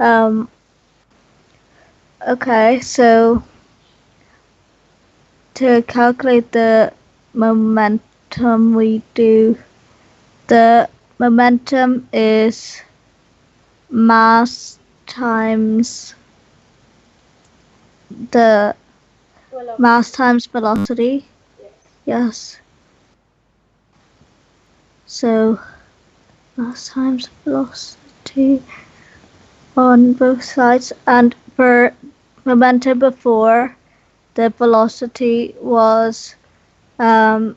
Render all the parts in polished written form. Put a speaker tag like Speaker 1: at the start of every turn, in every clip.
Speaker 1: Um, okay, so to calculate the momentum, we do the momentum is mass times the mass
Speaker 2: Velocity.
Speaker 1: times velocity.
Speaker 2: Yes.
Speaker 1: Yes. So mass times velocity on both sides, and for momentum before, the velocity um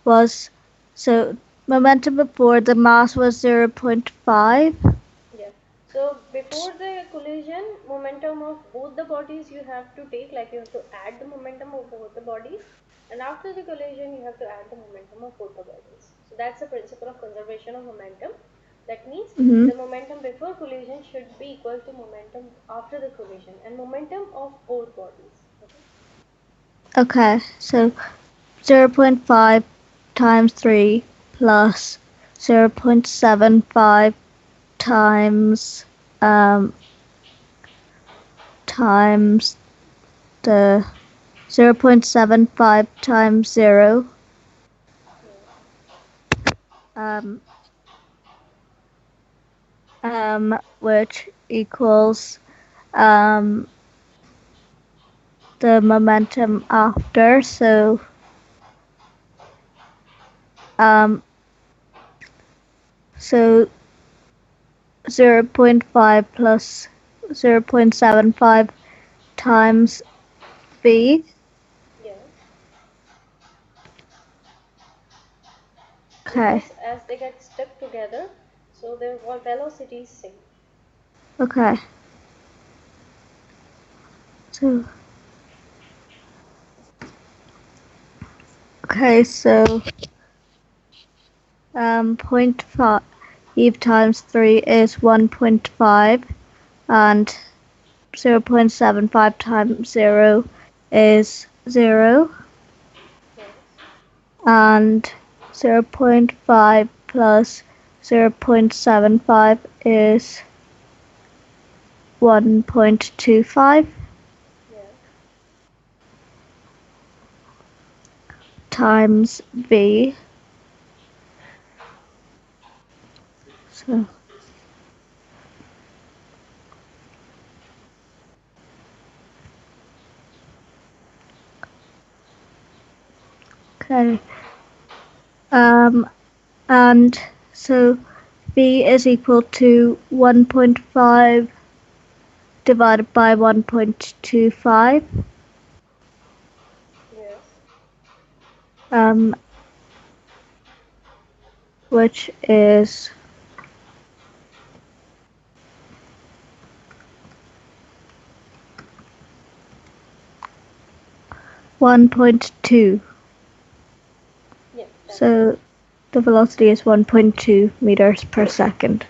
Speaker 1: was so momentum before the mass was 0.5.
Speaker 2: Yeah. So before the collision, momentum of both the bodies you have to take, like you have to add the momentum of both the bodies, and after the collision, you have to add the momentum of both the bodies. So that's the principle of conservation of momentum. That means
Speaker 1: Mm-hmm.
Speaker 2: the momentum before collision should be equal to momentum after the collision and momentum of both bodies. Okay.
Speaker 1: Okay, so 0.5 times 3 plus 0.75 times um, times the 0.75 times 0,
Speaker 2: Yeah.
Speaker 1: um, which equals um, the momentum after. Um, so 0.5 plus 0.75 times v.
Speaker 2: Yeah.
Speaker 1: Okay,
Speaker 2: Because as they get stuck together, so their velocities sink.
Speaker 1: okay. So so 0.5 times 3 is 1.5, and 0.75 times 0 is 0,
Speaker 2: Yes.
Speaker 1: and 0.5 plus 0.75 is 1.25
Speaker 2: Yeah.
Speaker 1: times v. So, okay. Um, and so v is equal to 1.5 divided by 1.25,
Speaker 2: Yes.
Speaker 1: um, which is 1.2.
Speaker 2: Yeah, that's right.
Speaker 1: So the velocity is 1.2 meters per second.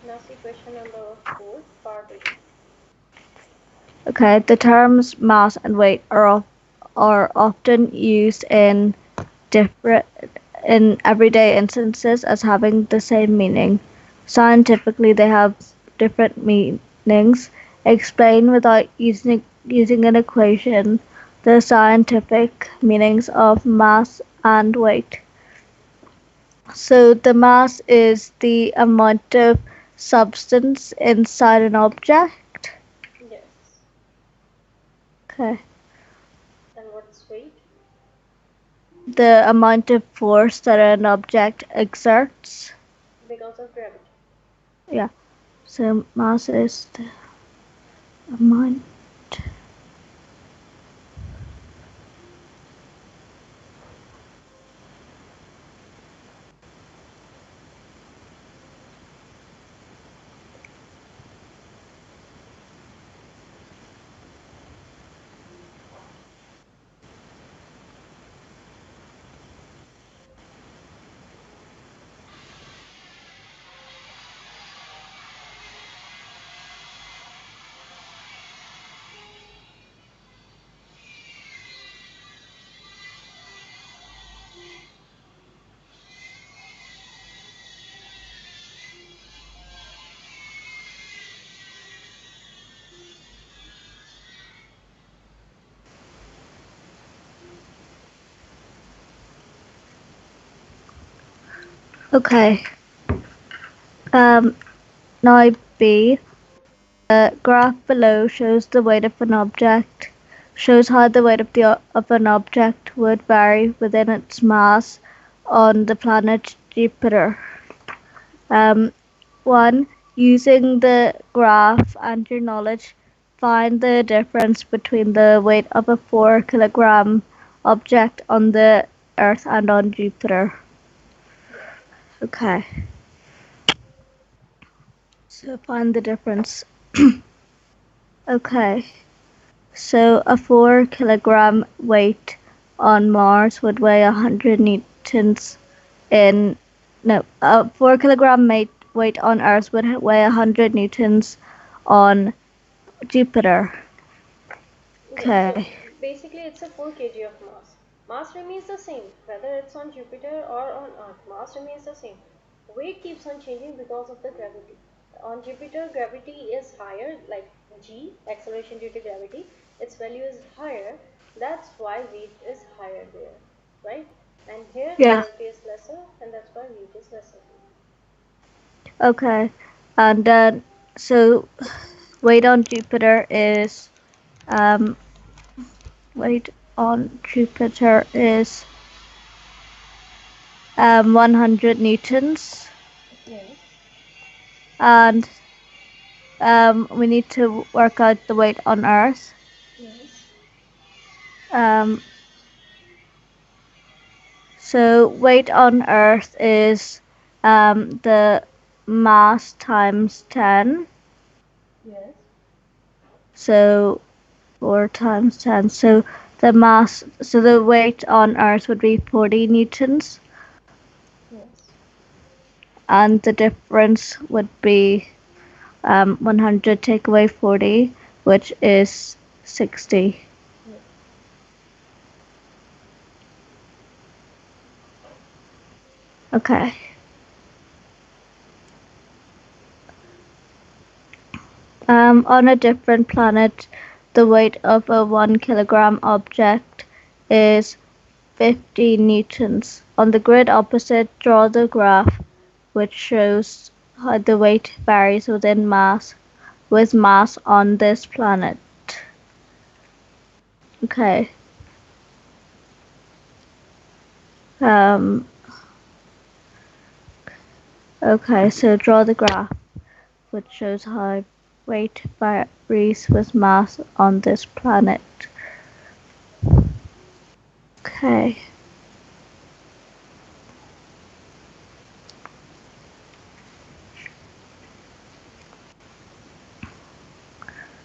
Speaker 2: Now see question number 4, part A.
Speaker 1: Okay, the terms mass and weight are often used in different in everyday instances as having the same meaning. Scientifically, they have different meanings. Explain without using an equation the scientific meanings of mass and weight. So the mass is the amount of substance inside an object.
Speaker 2: Yes.
Speaker 1: Okay.
Speaker 2: And what's weight?
Speaker 1: The amount of force that an object exerts.
Speaker 2: Because of gravity.
Speaker 1: Yeah. So mass is the amount. Okay. Um, Now B. The graph below shows the weight of an object. Shows how the weight of an object would vary within its mass on the planet Jupiter. Um, 1. Using the graph and your knowledge, find the difference between the weight of a 4 kilogram object on the Earth and on Jupiter.
Speaker 2: Yes.
Speaker 1: Okay, so find the difference. Okay, so a 4 kilogram weight on Mars would weigh 100 newtons in. No, a 4 kilogram weight on Earth would weigh 100 newtons on Jupiter.
Speaker 2: Yes, so
Speaker 1: Okay.
Speaker 2: basically it's a 4 kg of mass. Mass remains the same, whether it's on Jupiter or on Earth. Mass remains the same. Weight keeps on changing because of the gravity. On Jupiter, gravity is higher, like G, acceleration due to gravity. Its value is higher. That's why weight is higher there, right? And here,
Speaker 1: Yeah.
Speaker 2: gravity is lesser, and that's why weight is lesser.
Speaker 1: Okay. And then so weight on Jupiter is um weight on Jupiter is 100 newtons,
Speaker 2: Yes,
Speaker 1: and we need to work out the weight on Earth.
Speaker 2: yes,
Speaker 1: Um, so weight on Earth is the mass times 10.
Speaker 2: yes,
Speaker 1: So 4 times 10. So the weight on Earth would be 40 newtons,
Speaker 2: yes,
Speaker 1: and the difference would be 100 take away 40, which is 60.
Speaker 2: yes.
Speaker 1: Okay. On a different planet, the weight of a 1 kilogram object is 50 newtons. On the grid opposite, draw the graph which shows how the weight varies with mass on this planet. Okay. Um, okay, so draw the graph which shows how weight varies with mass on this planet. Okay.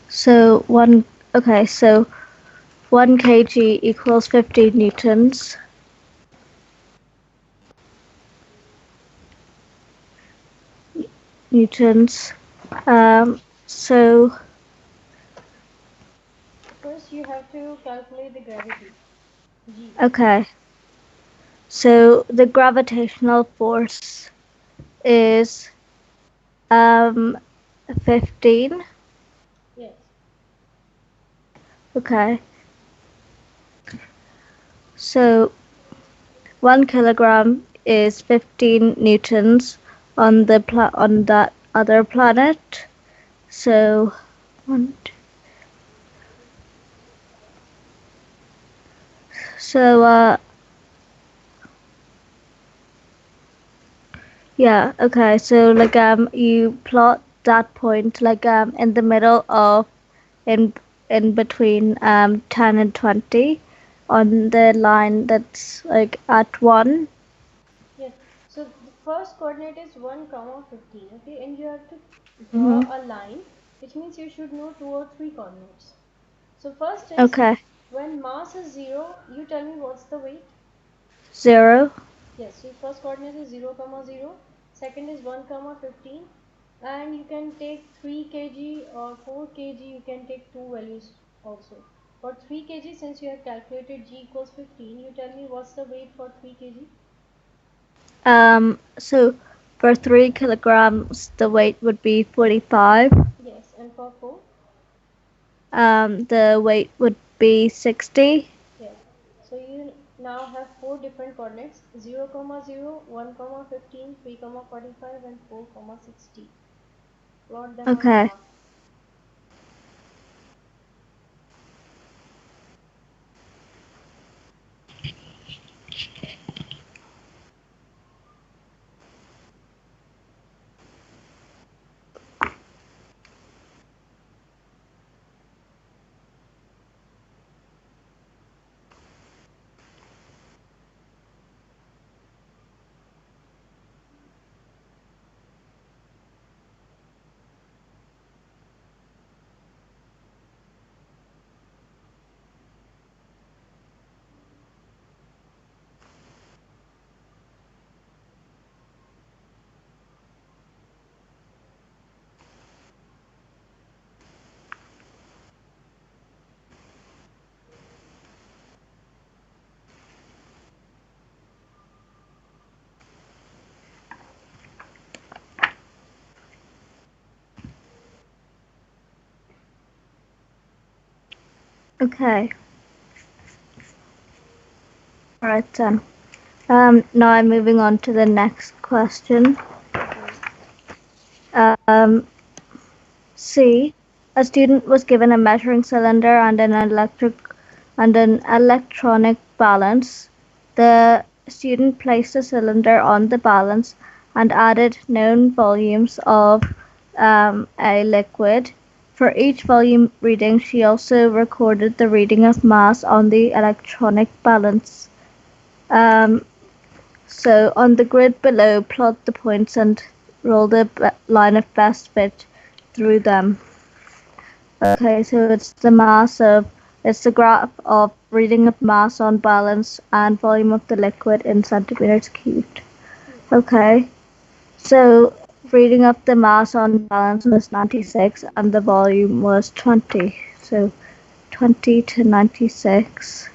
Speaker 1: So one okay, so 1 kg equals 50 newtons. So
Speaker 2: First, you have to calculate the gravity, G.
Speaker 1: okay. So the gravitational force is um 15.
Speaker 2: Yes,
Speaker 1: Okay. So 1 kilogram is 15 newtons on on that other planet. So one, so yeah, okay. So like you plot that point like in the middle of in in between 10 and 20 on the line that's like at 1.
Speaker 2: yes. So the first coordinate is 1 comma 15. Okay, and you have to draw
Speaker 1: Hmm.
Speaker 2: a line, which means you should know 2 or 3 coordinates. So first is
Speaker 1: Okay.
Speaker 2: when mass is 0, you tell me what's the weight.
Speaker 1: 0.
Speaker 2: Yes, so first coordinate is 0 comma 0. Second is 1 comma 15. And you can take 3 kg or 4 kg, you can take two values also. For 3 kg, since you have calculated g equals 15, you tell me what's the weight for 3 kg?
Speaker 1: So for 3 kilograms the weight would be 45.
Speaker 2: Yes, and for 4?
Speaker 1: The weight would be 60.
Speaker 2: Yes. So you now have four different coordinates: 0, comma 0, 1, comma 15, 3, comma 45, and 4, comma 60. Plot them on
Speaker 1: Okay.
Speaker 2: graph.
Speaker 1: Okay. All right then. Now I'm moving on to the next question.
Speaker 2: Okay.
Speaker 1: Um, C. A student was given a measuring cylinder and an electronic balance. The student placed the cylinder on the balance and added known volumes of a liquid. For each volume reading, she also recorded the reading of mass on the electronic balance. Um, so on the grid below, plot the points and roll the line of best fit through them. Okay, so it's the graph of reading of mass on balance and volume of the liquid in centimeters cubed.
Speaker 2: Yeah.
Speaker 1: Okay, so reading of the mass on balance was 96 and the volume was 20. So 20 to 96.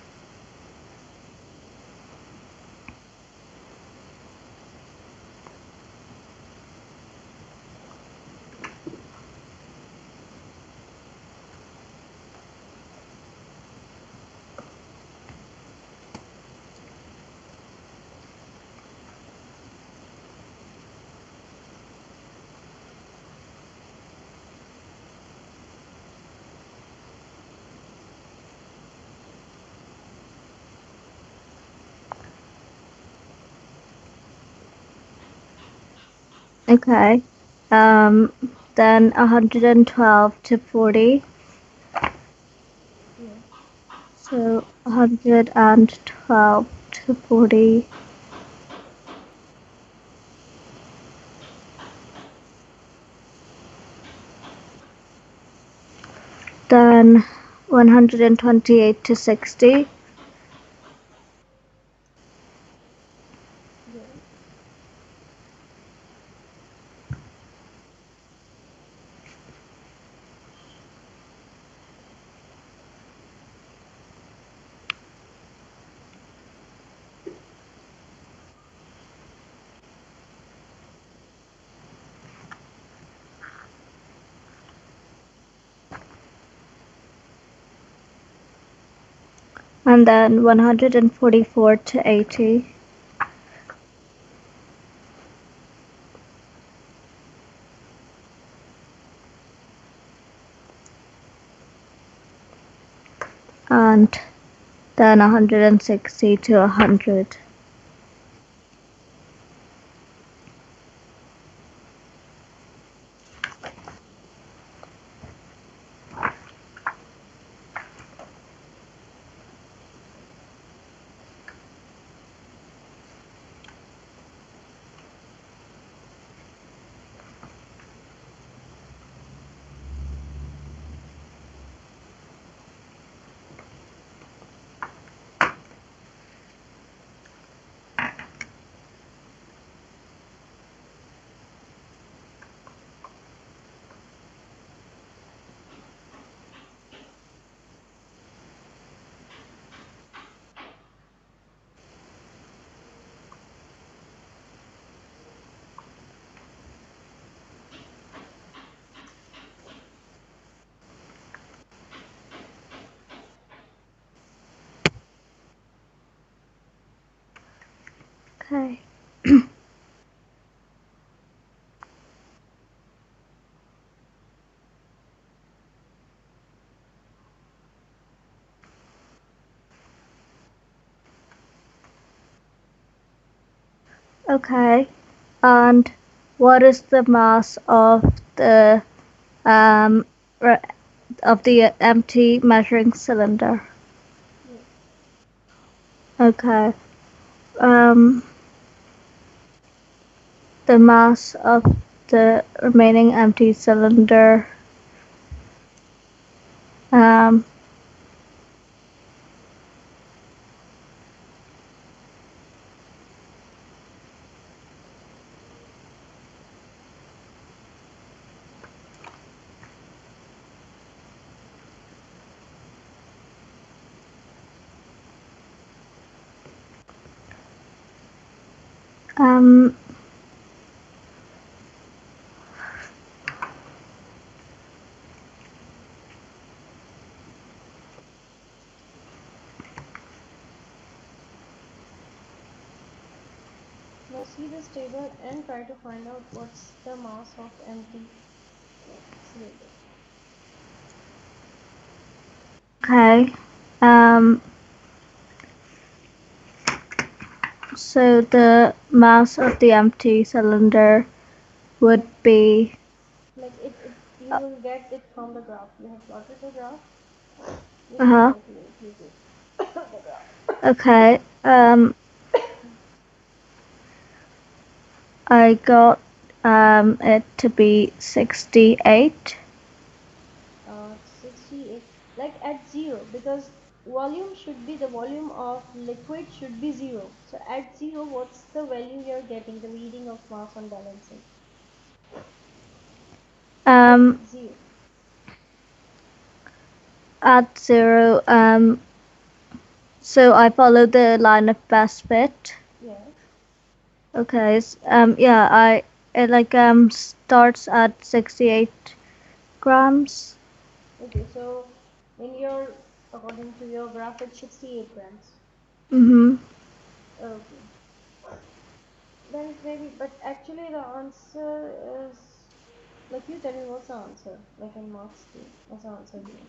Speaker 1: Okay, um, then 112 to 40.
Speaker 2: Yeah.
Speaker 1: So 112 to 40. Then 128 to 60.
Speaker 2: Yeah.
Speaker 1: And then 144 to 80. And then 160 to 100. Okay. Okay. And what is the mass um of the empty measuring cylinder?
Speaker 2: Yeah.
Speaker 1: Okay. Um, the mass of the remaining empty cylinder. Um, um,
Speaker 2: Now see this table and try to find out what's the mass of empty cylinder.
Speaker 1: okay. Um, so the mass of the empty cylinder would
Speaker 2: Like
Speaker 1: be.
Speaker 2: it you will get it from the graph. You have plotted the graph.
Speaker 1: Uh
Speaker 2: Just
Speaker 1: huh.
Speaker 2: calculate using the graph.
Speaker 1: Okay. I got it to be 68.
Speaker 2: 68, like at zero, because volume should be the volume of liquid should be zero. So at zero, what's the value you're getting, the reading of mass on balancing at
Speaker 1: Um,
Speaker 2: zero?
Speaker 1: at 0. So I follow the line of best fit.
Speaker 2: Yes.
Speaker 1: Okay. Yeah. It like starts at 68 grams.
Speaker 2: Okay, so in your, according to your graph, it's 68 grams.
Speaker 1: Mhm.
Speaker 2: Okay, then it may be, but actually the answer is, like, you tell me what's the answer, like in mark scale, what's the answer given?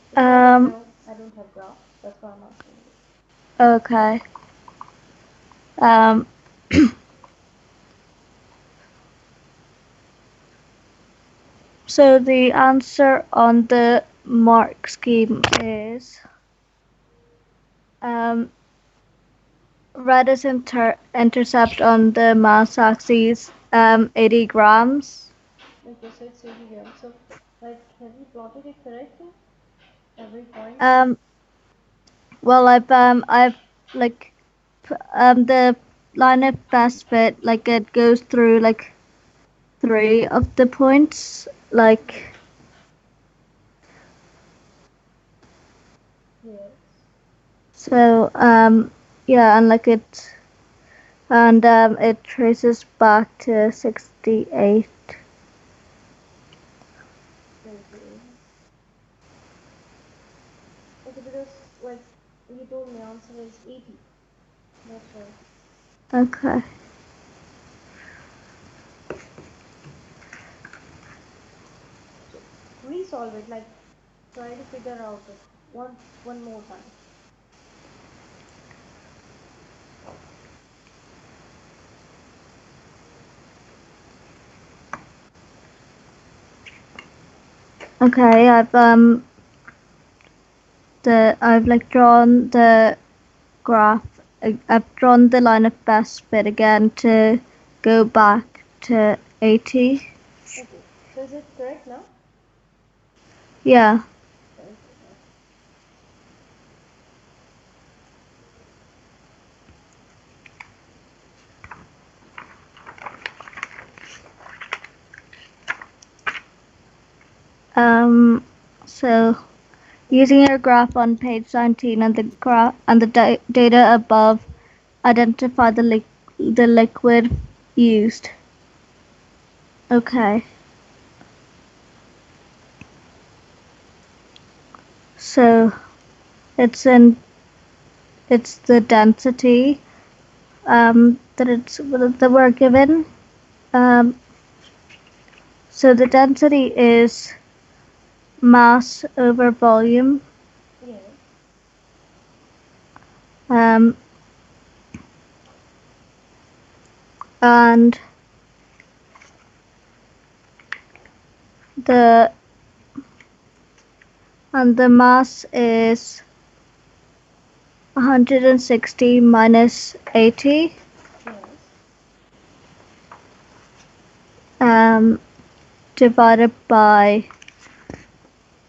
Speaker 2: Because I don't
Speaker 1: Um.
Speaker 2: know, I don't have graph, that's why I'm asking you.
Speaker 1: Okay. Um. So the answer on the mark scheme is um red is intercept on the mass axis 80 grams.
Speaker 2: Okay, so it's 80 grams. So, like, have you plotted it correctly? Every point?
Speaker 1: Um. Well, I've like the line of best fit like it goes through like three of the points
Speaker 2: Yes.
Speaker 1: like
Speaker 2: Yes.
Speaker 1: so yeah and like it traces back to 68.
Speaker 2: Okay. Okay, because, like, you told me answer is 80. That's why.
Speaker 1: Okay.
Speaker 2: So, resolve it. Like, try to figure out it one more time.
Speaker 1: Okay, I've like drawn the graph. I've drawn the line of best fit again to go back to 80.
Speaker 2: Okay. So, is it correct now?
Speaker 1: Yeah.
Speaker 2: Okay, nice.
Speaker 1: Um. So using your graph on page 19 and the graph and the data above, identify the liquid used. Okay. So it's in it's the density that we're given. Um, so the density is mass over volume,
Speaker 2: Yes.
Speaker 1: um, and the the mass is 160 minus 80,
Speaker 2: Yes.
Speaker 1: um, divided by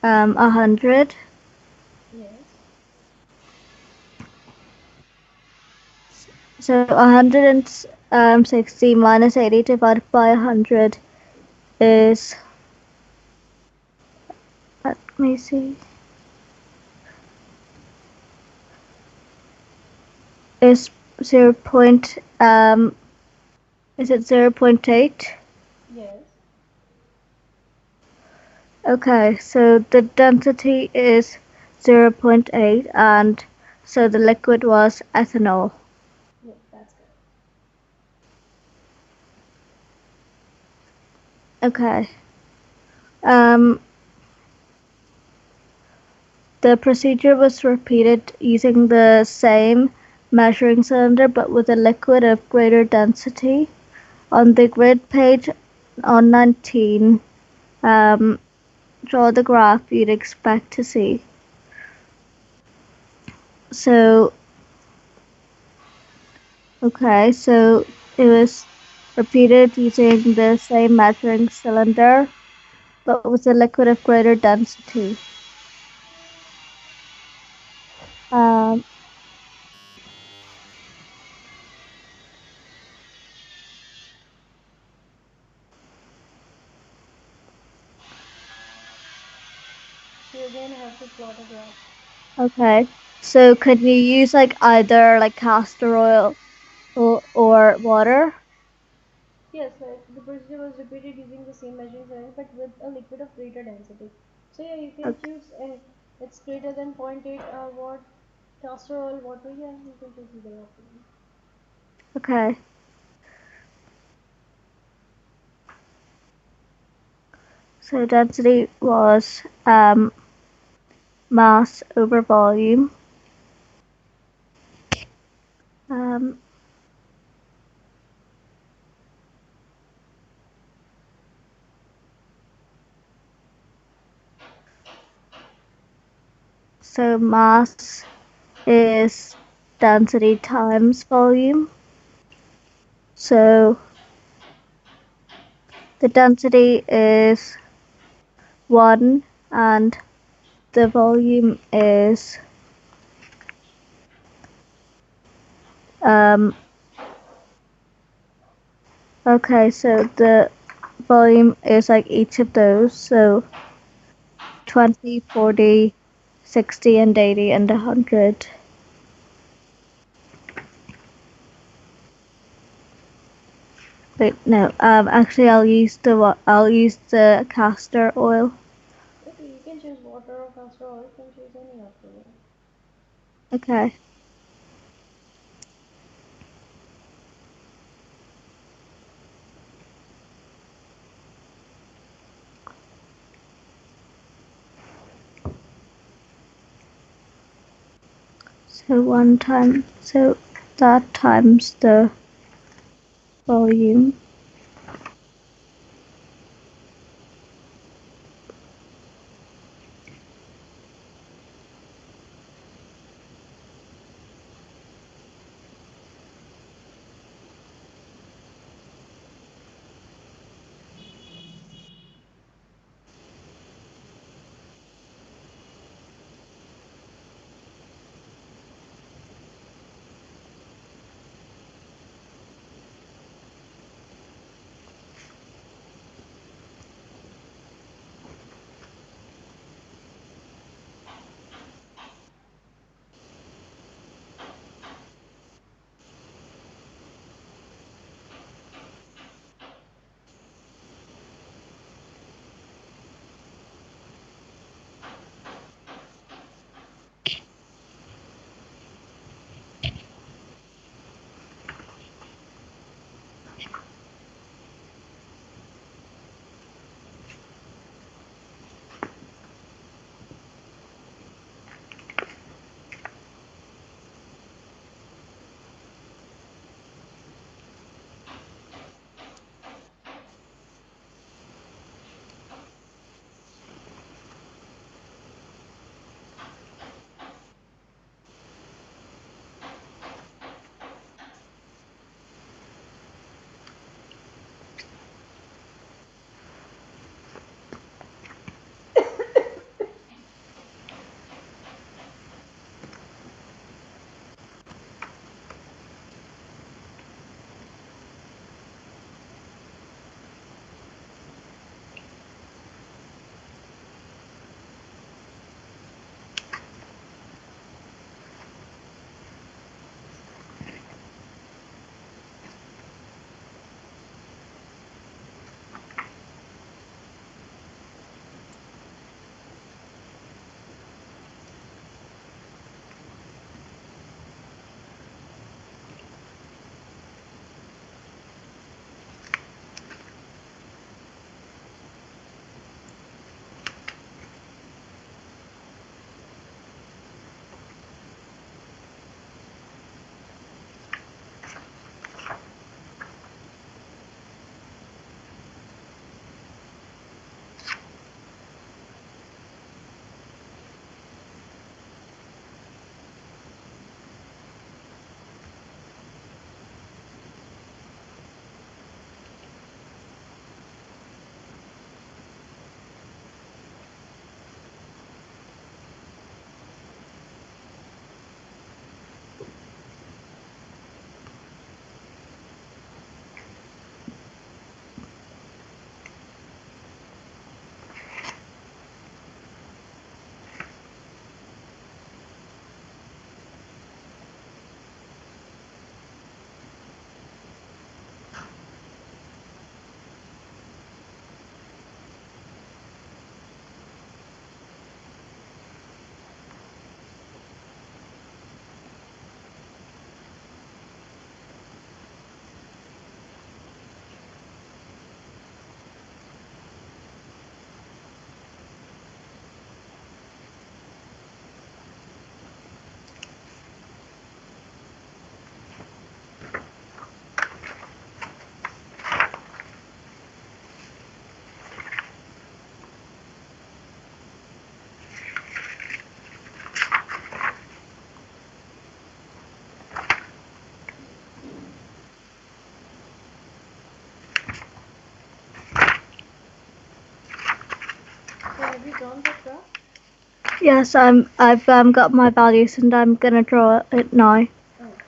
Speaker 1: 100.
Speaker 2: Yes.
Speaker 1: So 160 minus 80 divided by 100 is, let me see, is 0. Is it 0.8?
Speaker 2: Yes.
Speaker 1: Okay, so the density is 0.8, and so the liquid was ethanol.
Speaker 2: Yes, that's correct.
Speaker 1: Okay. Um, the procedure was repeated using the same measuring cylinder but with a liquid of greater density. On the grid page on 19, um, draw the graph you'd expect to see. So, okay, so it was repeated using the same measuring cylinder but with a liquid of greater density. Um,
Speaker 2: You again have to plot a graph.
Speaker 1: okay, so could you use like either like castor oil or water?
Speaker 2: Yes, like the procedure was repeated using the same measuring cylinder but with a liquid of greater density. So yeah, you can
Speaker 1: Okay.
Speaker 2: choose it's greater than zero point 0.8 watt castor oil water. Yeah, you can choose either of them.
Speaker 1: Okay. So density was mass over volume. Um, so mass is density times volume. So the density is 1 and the volume is um, okay, so the volume is like each of those. So 20, 40, 60, and 80, and 100. Wait, no. Actually, I'll use the castor oil.
Speaker 2: Okay, you can choose water or castor oil. You can choose any of them.
Speaker 1: Okay. So so that times the volume.
Speaker 2: drawn that graph?
Speaker 1: Yes, I've got my values and I'm gonna draw it now.
Speaker 2: Okay.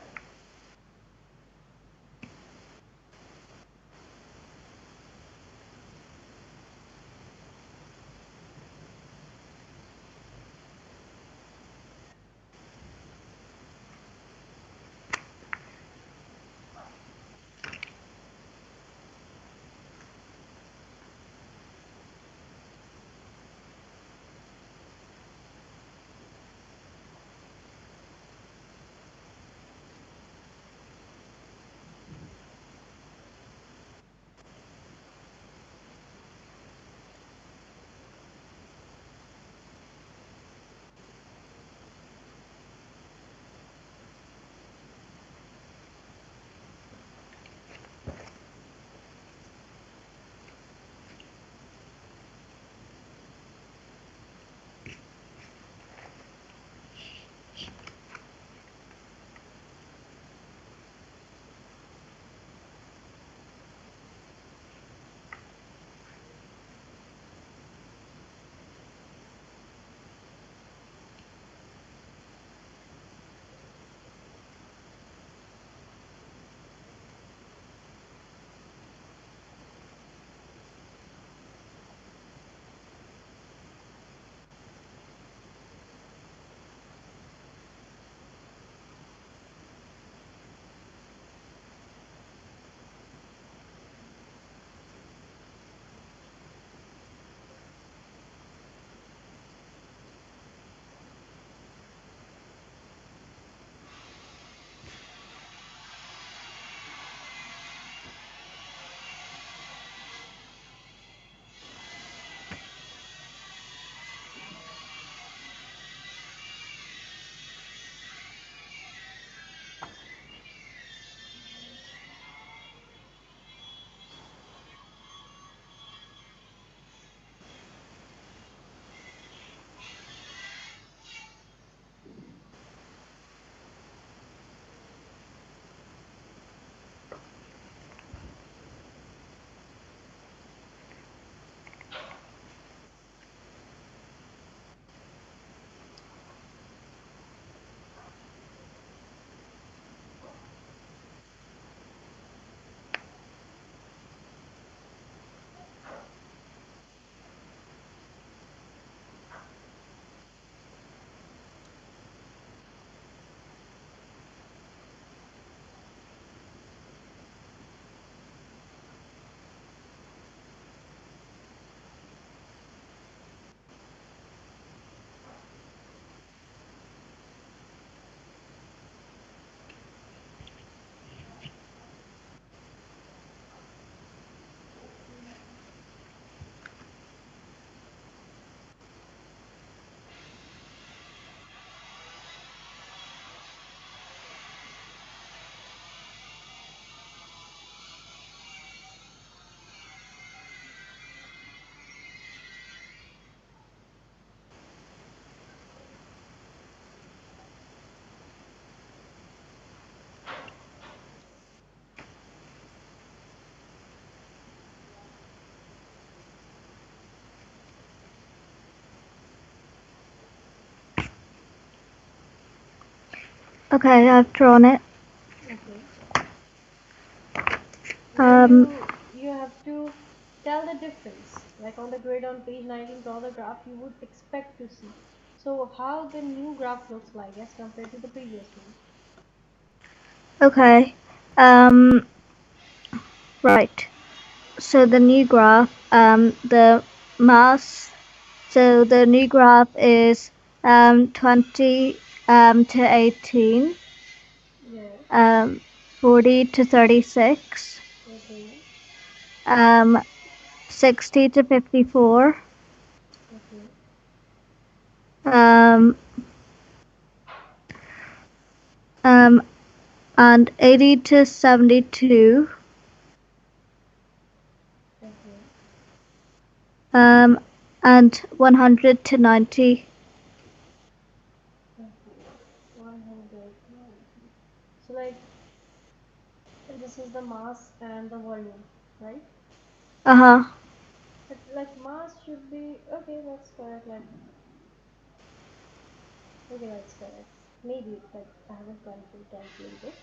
Speaker 1: Okay, I've drawn it.
Speaker 2: Okay. Now
Speaker 1: Um,
Speaker 2: you have to tell the difference. Like on the grid on page 19, draw the graph you would expect to see. So how the new graph looks like as compared to the previous one.
Speaker 1: okay. Right. So the new graph, the mass. So the new graph is 20 to 18,
Speaker 2: Yes.
Speaker 1: um, 40 to 36,
Speaker 2: Okay.
Speaker 1: um, 60 to 54,
Speaker 2: Okay.
Speaker 1: um, um, and 80 to 72,
Speaker 2: Okay.
Speaker 1: um, and 100 to 90.
Speaker 2: Okay. 190. So like this is the mass and the volume, right?
Speaker 1: Uh huh.
Speaker 2: Like mass should be okay. That's correct. Like okay, that's correct. Maybe like I haven't gone to calculate it.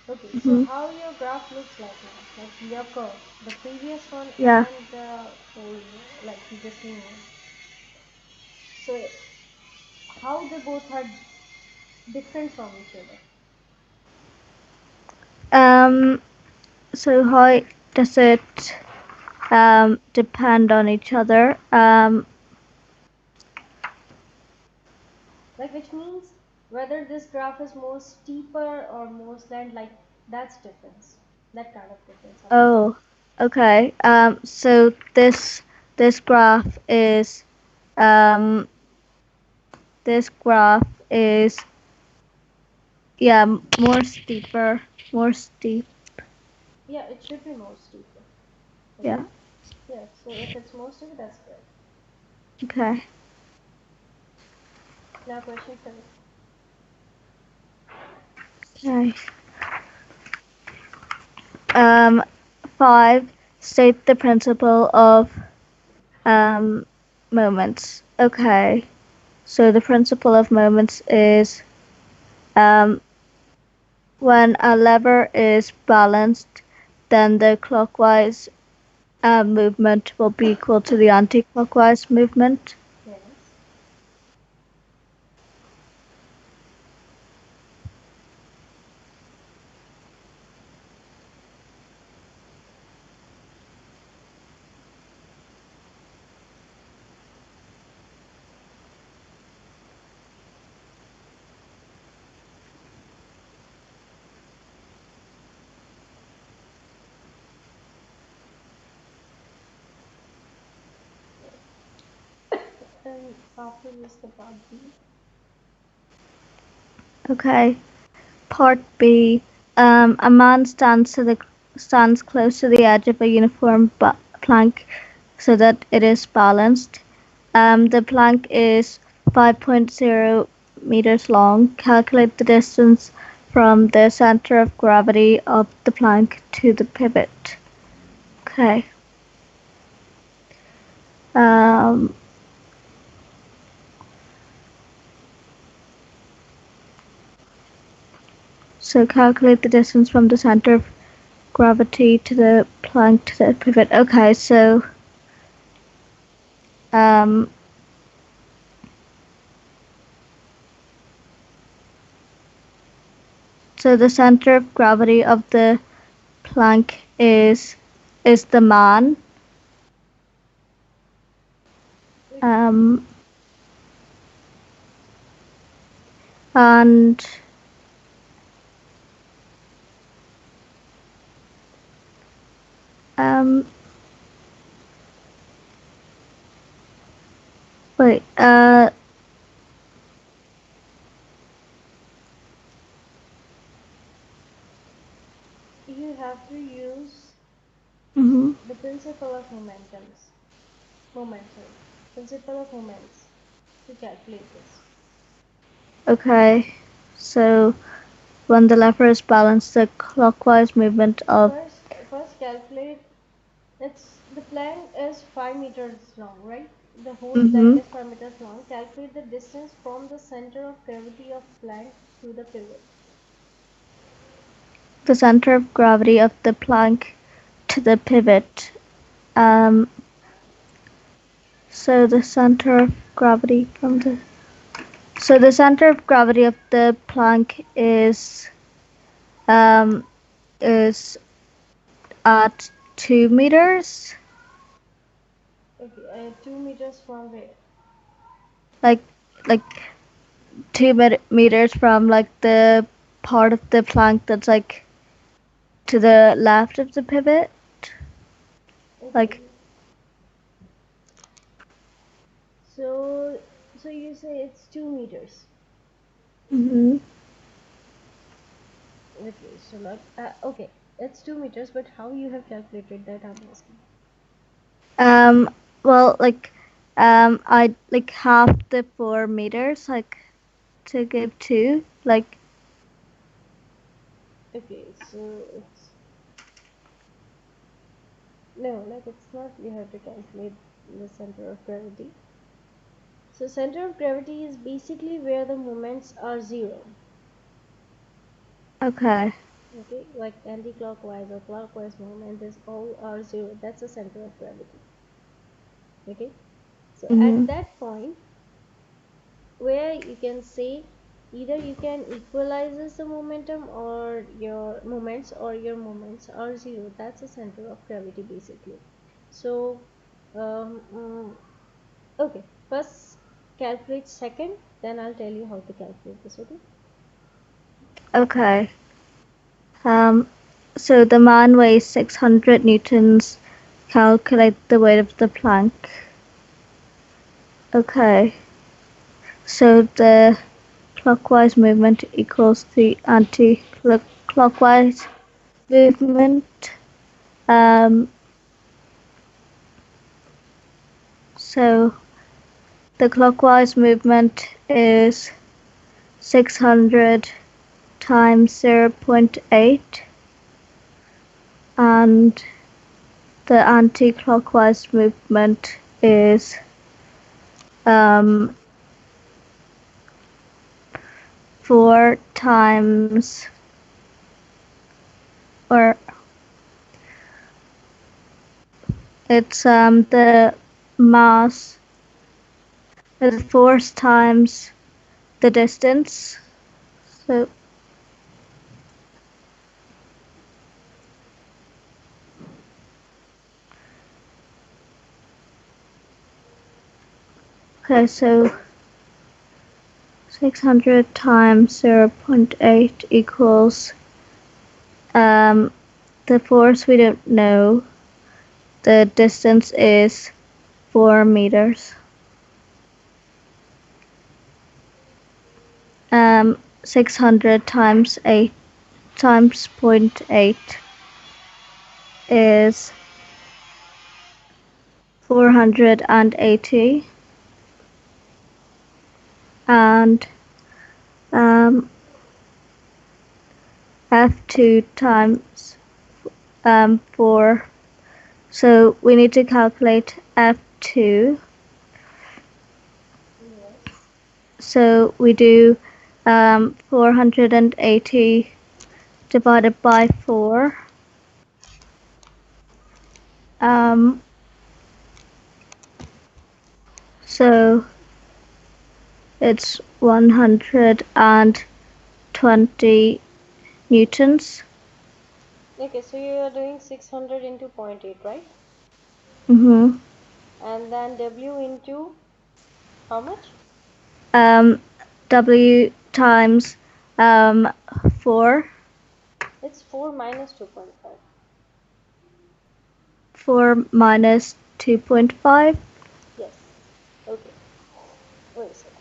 Speaker 2: Okay, so
Speaker 1: Hmm.
Speaker 2: how your graph looks like now? Like your curve, the previous one
Speaker 1: Yeah.
Speaker 2: and the old, like this new one. So how they both are different from each other?
Speaker 1: Um. So how does it depend on each other?
Speaker 2: Like which means whether this graph is more steeper or more slant, like that's difference. That kind of difference I'm talking.
Speaker 1: Oh. Okay. So this graph is um. This graph is yeah more steeper, more steep.
Speaker 2: Yeah, it should be more steeper.
Speaker 1: Yeah.
Speaker 2: Okay. Yeah. So if it's more steeper, that's correct.
Speaker 1: Okay.
Speaker 2: Now question 7.
Speaker 1: Okay. Um. 5. State the principle of um moments. Okay. So the principle of moments is um when a lever is balanced, then the clockwise movement will be equal to the anti-clockwise movement.
Speaker 2: Yes. And after this, the part B.
Speaker 1: Okay. Part B. A man stands close to the edge of a uniform plank so that it is balanced. The plank is 5.0 meters long. Calculate the distance from the center of gravity of the plank to the pivot. Okay. Um, so calculate the distance from the center of gravity to the plank to the pivot. Okay, um, so the center of gravity of the plank is the man.
Speaker 2: Okay.
Speaker 1: Um, and um, wait.
Speaker 2: You have to use
Speaker 1: Mhm.
Speaker 2: the principle of momentums. Moment, sorry. Principle of moments to calculate this.
Speaker 1: Okay. So when the lever is balanced, the clockwise movement of
Speaker 2: First calculate. It's the plank is 5 meters long, right? The whole plank
Speaker 1: mhm,
Speaker 2: is 5 meters long. Calculate the distance from the center of gravity of plank to the pivot.
Speaker 1: the center of gravity of the plank to the pivot. Um, so the center of gravity from the so the center of gravity of the plank um, is at 2 meters,
Speaker 2: Okay, 2 meters from where?
Speaker 1: like like 2 meters from like the part of the plank that's like to the left of the pivot. Like
Speaker 2: Okay, so you say it's 2 meters.
Speaker 1: mhm.
Speaker 2: Okay, so like okay, it's 2 meters, but how you have calculated that? I'm asking.
Speaker 1: um well like I like half the 4 meters like to give two like
Speaker 2: Okay, so it's No, like it's not you have to calculate the center of gravity. So center of gravity is basically where the moments are zero.
Speaker 1: Okay.
Speaker 2: Okay, like anti-clockwise or clockwise movement is all are zero. That's the center of gravity. Okay, so at
Speaker 1: Mhm.
Speaker 2: that point where you can say either you can equalizes the momentum or your moments are zero. That's the center of gravity basically. So um, mm, okay, first calculate second, then I'll tell you how to calculate this. Okay.
Speaker 1: Okay. Um, so the man weighs 600 newtons. Calculate the weight of the plank. Okay. So the clockwise movement equals the anti-clockwise movement. Um, so the clockwise movement is 600 times 0.8, and the anti-clockwise movement is um, 4 times, or it's the mass, the force times the distance. So okay, so 600 times 0.8 equals um, the force we don't know. The distance is 4 meters. 600 times 8 times point 0.8 is 480, and um, F2 times 4. So we need to calculate F2.
Speaker 2: Yes.
Speaker 1: So we do 480 divided by 4. Um, so it's 120 newtons.
Speaker 2: Okay, so you are doing 600 into point 0.8, right?
Speaker 1: Mm-hmm.
Speaker 2: And then W into how much?
Speaker 1: Um, W times 4.
Speaker 2: It's 4 minus 2.5.
Speaker 1: 4 minus 2.5.
Speaker 2: Yes. Okay. Wait a second.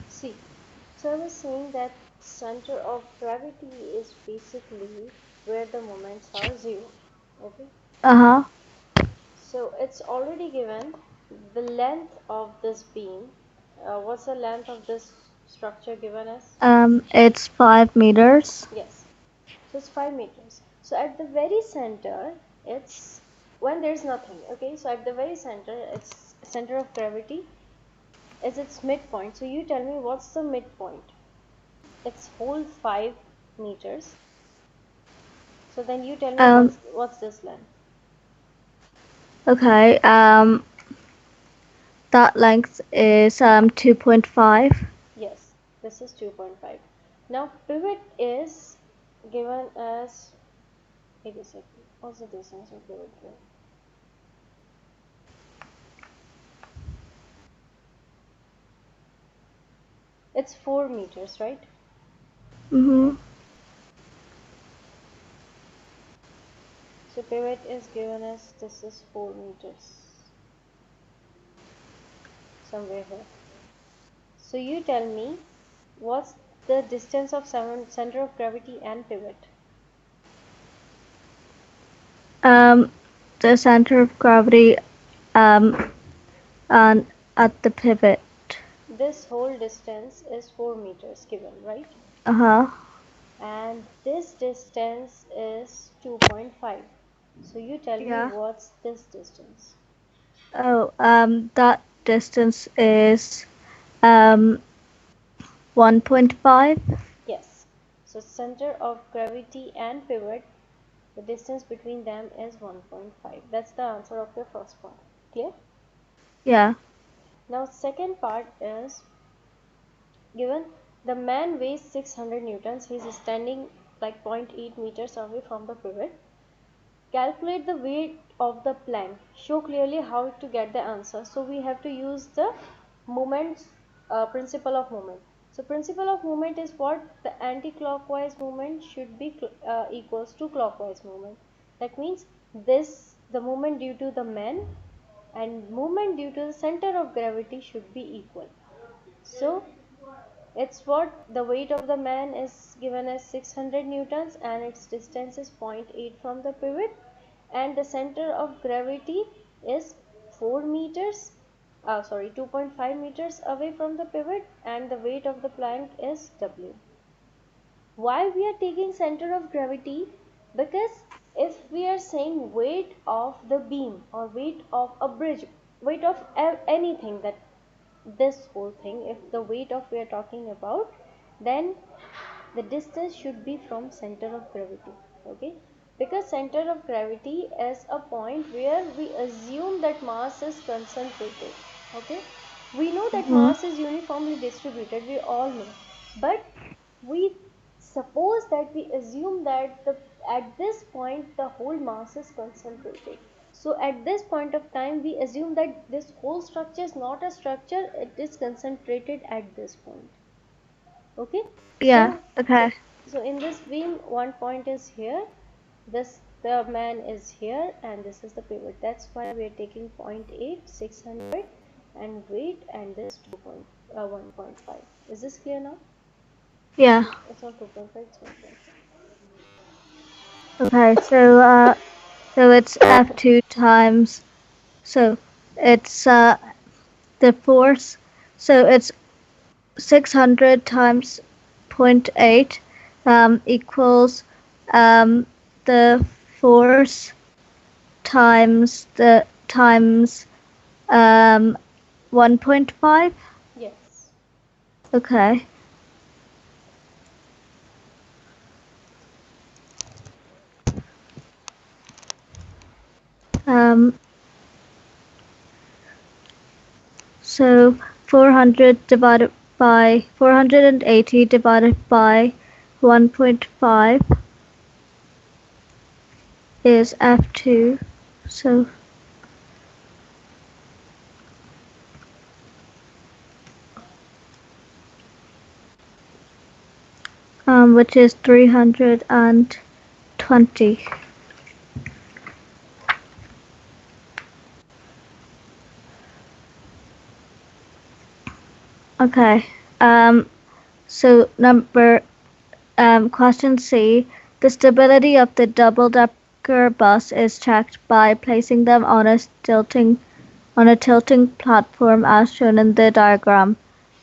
Speaker 2: See, so I was saying that center of gravity is basically where the moments are zero. Okay.
Speaker 1: Uh-huh.
Speaker 2: So it's already given the length of this beam. What's the length of this structure given as?
Speaker 1: It's 5 meters.
Speaker 2: Yes. So it's 5 meters. So at the very center, it's when there's nothing. Okay. So at the very center, it's center of gravity is its midpoint. So you tell me what's the midpoint? It's whole 5 meters. So then you tell me
Speaker 1: Um,
Speaker 2: what's this length?
Speaker 1: okay. That length is 2.5.
Speaker 2: Yes, this is 2.5. Now pivot is given as, wait a second, what's the distance of pivot here? It's 4 meters, right?
Speaker 1: Mm-hmm.
Speaker 2: So pivot is given as this is 4 meters, somewhere here. So you tell me what's the distance of center of gravity and pivot?
Speaker 1: Um, the center of gravity um, and at the pivot.
Speaker 2: This whole distance is 4 meters given, right?
Speaker 1: Uh-huh.
Speaker 2: And this distance is 2.5. So you tell me
Speaker 1: Yeah.
Speaker 2: what's this distance?
Speaker 1: Oh, that distance is um 1.5.
Speaker 2: Yes. So center of gravity and pivot, the distance between them is 1.5. That's the answer of your first part. Clear?
Speaker 1: Yeah.
Speaker 2: Now second part is given the man weighs 600 newtons. He is standing like zero point 0.8 meters away from the pivot. Calculate the weight of the plank. Show clearly how to get the answer. So we have to use the moment, principle of moment. So principle of moment is what? The anti-clockwise movement should be equals to clockwise movement. That means this, the moment due to the man and movement due to the center of gravity should be equal. So it's what the weight of the man is given as 600 newtons and its distance is 0.8 from the pivot, and the center of gravity is 4 meters, 2.5 meters away from the pivot, and the weight of the plank is W. Why we are taking center of gravity? Because if we are saying weight of the beam or weight of a bridge, weight of anything, that this whole thing, if the weight of we are talking about, then the distance should be from center of gravity. Okay, because center of gravity is a point where we assume that mass is concentrated. Okay, we know that
Speaker 1: Mhm.
Speaker 2: mass is uniformly distributed, we all know, but we suppose that we assume that at this point the whole mass is concentrated. So at this point of time we assume that this whole structure is not a structure, it is concentrated at this point. Okay, so
Speaker 1: Yeah. Okay.
Speaker 2: so in this beam one point is here, this the man is here, and this is the pivot. That's why we are taking 0.8, 600, and weight, and this 1.5. Is this clear now?
Speaker 1: Yeah.
Speaker 2: It's not 2.5, it's 1.5.
Speaker 1: Okay. So it's F2 times. So it's the force. So it's 600 times zero point 0.8 equals um, the force times 1.5.
Speaker 2: Yes.
Speaker 1: Okay. Um, so 400 divided by 480 divided by 1.5 is F2. So which is 320. Okay. Um, so question C. The stability of the double-decker bus is checked by placing them on a tilting platform as shown in the diagram.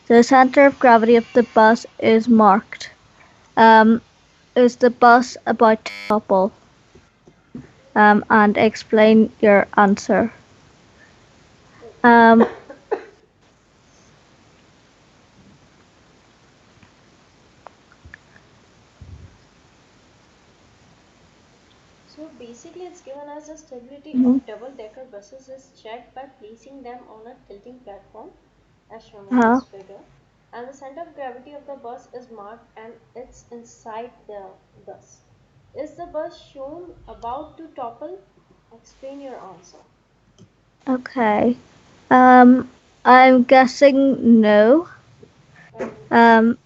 Speaker 1: The center of gravity of the bus is marked. Um, is the bus about to topple? And explain your answer. Um,
Speaker 2: So basically it's given as the stability
Speaker 1: mhm.
Speaker 2: of double decker buses is checked by placing them on a tilting platform as shown in
Speaker 1: uh,
Speaker 2: this figure, and the center of gravity of the bus is marked and it's inside the bus. Is the bus shown about to topple? Explain your answer.
Speaker 1: okay. I'm guessing no.
Speaker 2: And
Speaker 1: Um,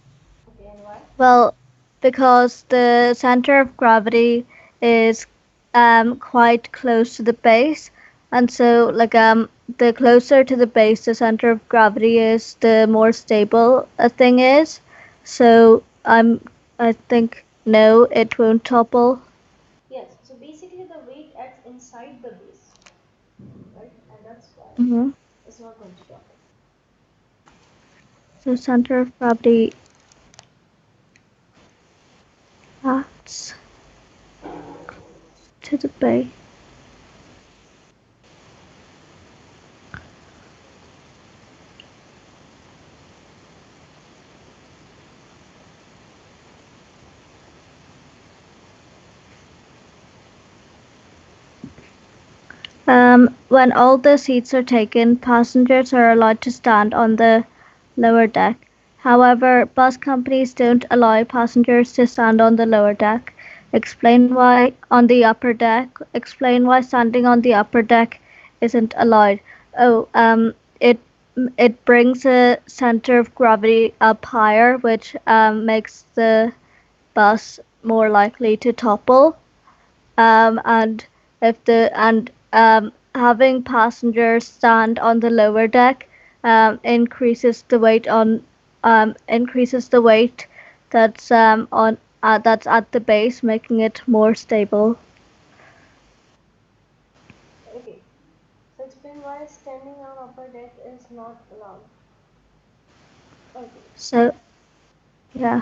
Speaker 2: okay, and why?
Speaker 1: well, because the center of gravity is quite close to the base, and so the closer to the base the center of gravity is, the more stable a thing is. So I think no, it won't topple.
Speaker 2: Yes, so basically the weight acts inside the base, right? And that's why
Speaker 1: Hmm.
Speaker 2: it's not going to topple.
Speaker 1: So center of gravity acts to the base. When all the seats are taken, passengers are allowed to stand on the lower deck. However, bus companies don't allow passengers to stand on the lower deck. Explain why standing on the upper deck isn't allowed. Oh, it it brings the center of gravity up higher, which makes the bus more likely to topple. And if the and having passengers stand on the lower deck increases the weight that's at the base, making it more stable.
Speaker 2: Okay, so explain why standing on upper deck is not allowed. Okay,
Speaker 1: So yeah,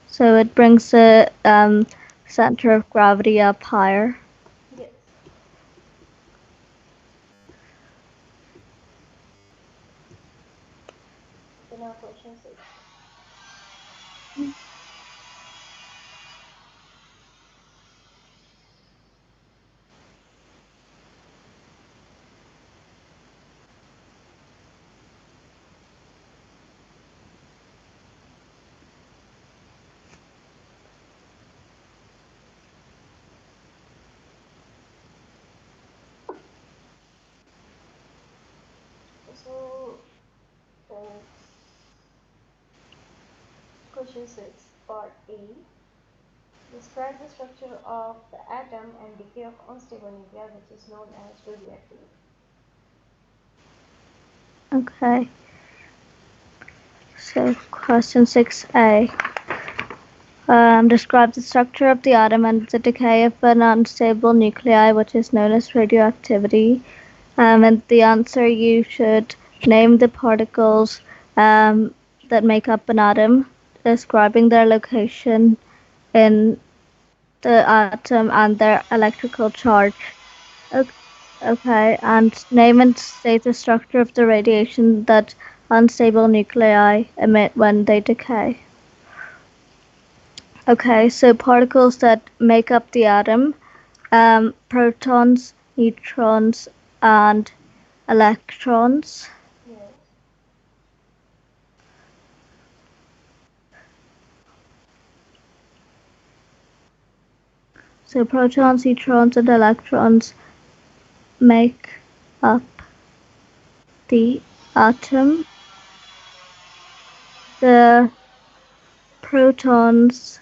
Speaker 1: so it brings the center of gravity up higher.
Speaker 2: yes. So now question 6. So it's question 6, part A. Describe the structure of the atom and decay of unstable nuclei, which is known as radioactivity.
Speaker 1: Okay, so question 6A. Describe the structure of the atom and the decay of an unstable nuclei, which is known as radioactivity. And the answer, you should name the particles that make up an atom, describing their location in the atom and their electrical charge. Okay, and name and state the structure of the radiation that unstable nuclei emit when they decay. Okay, so particles that make up the atom, protons, neutrons, and electrons.
Speaker 2: Yes,
Speaker 1: So protons, neutrons, and electrons make up the atom. The protons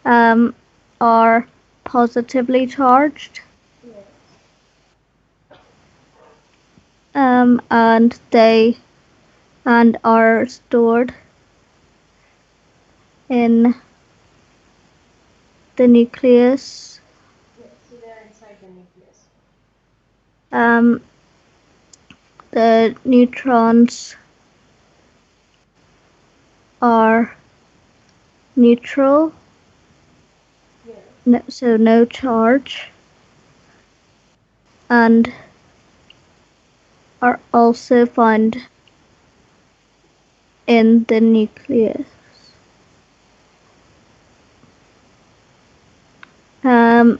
Speaker 1: um, are positively charged,
Speaker 2: yes,
Speaker 1: and they and are stored in the nucleus.
Speaker 2: yes. So they are inside the nucleus.
Speaker 1: Um, the neutrons are neutral,
Speaker 2: Yes,
Speaker 1: no, so no charge, and are also found in the nucleus. And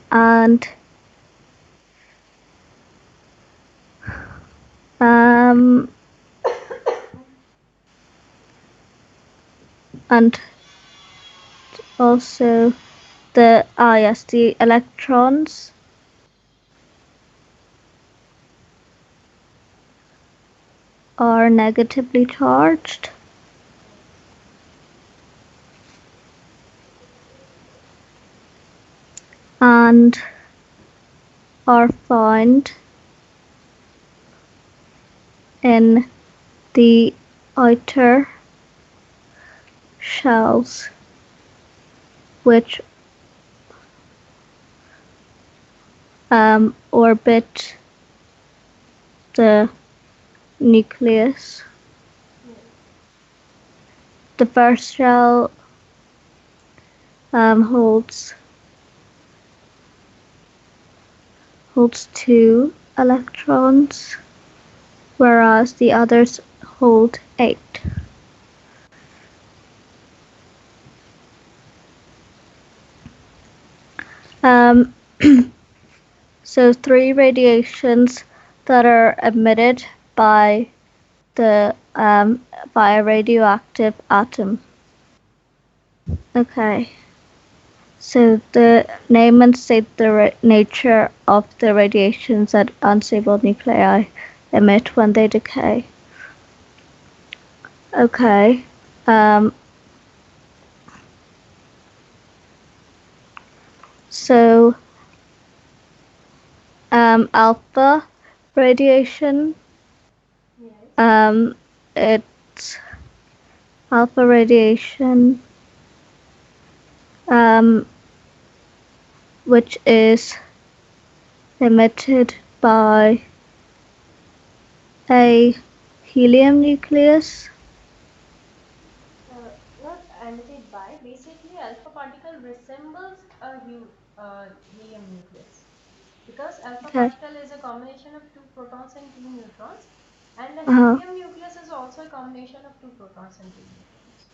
Speaker 1: um, and also the electrons are negatively charged
Speaker 2: yes,
Speaker 1: and are found in the outer shells which orbit the nucleus.
Speaker 2: Yes.
Speaker 1: The first shell holds two electrons, whereas the others hold eight. Um, so three radiations that are emitted by the by a radioactive atom. Okay. So the name and state the nature of the radiations that unstable nuclei emit when they decay. Okay. Um, so alpha radiation.
Speaker 2: Yes.
Speaker 1: It's alpha radiation, um, which is emitted by a helium nucleus.
Speaker 2: Not emitted by. Basically, alpha particle resembles a helium nucleus, because alpha
Speaker 1: Okay.
Speaker 2: particle is a combination of two protons and two neutrons, and a
Speaker 1: Uh-huh.
Speaker 2: helium nucleus is also a combination of two protons and two neutrons.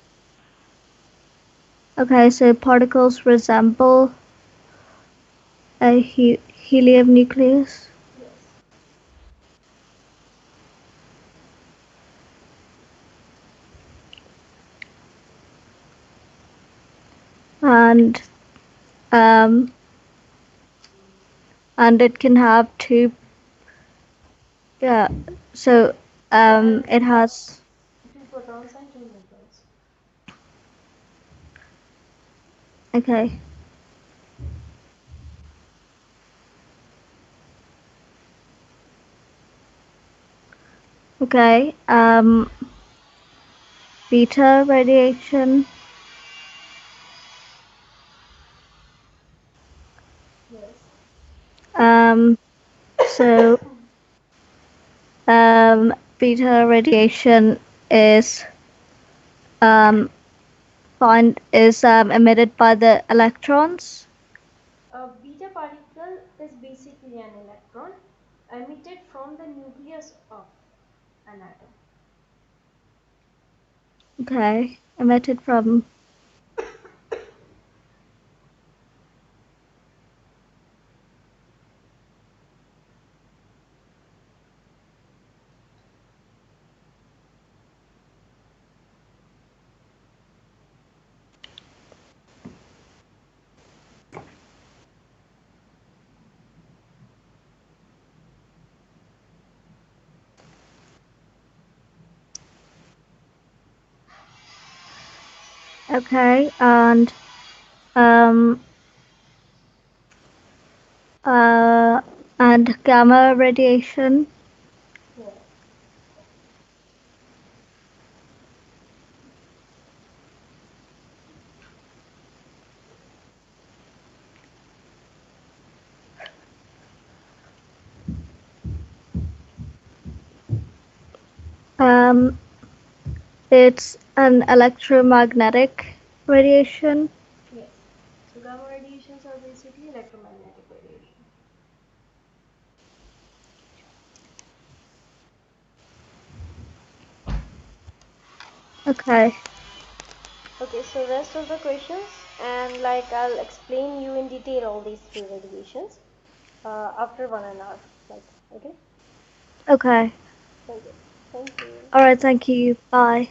Speaker 1: Okay, so particles resemble a helium nucleus.
Speaker 2: Yes.
Speaker 1: And um, it can have two. Yeah. So
Speaker 2: And
Speaker 1: it has.
Speaker 2: two protons and two neutrons.
Speaker 1: Okay. Okay. Beta radiation.
Speaker 2: Yes.
Speaker 1: Um, so beta radiation is um, emitted by the electrons.
Speaker 2: A beta particle is basically an electron emitted from the nucleus of an atom.
Speaker 1: Okay, emitted from. Okay, um, uh, and gamma radiation.
Speaker 2: Yes.
Speaker 1: Um, it's an electromagnetic radiation.
Speaker 2: Yes. So gamma radiations are basically electromagnetic radiation.
Speaker 1: Okay.
Speaker 2: Okay, so rest of the questions, and like I'll explain you in detail all these three radiations after 1.5 hours. Like, okay?
Speaker 1: Okay.
Speaker 2: Okay. Thank you.
Speaker 1: All right. Thank you. Bye.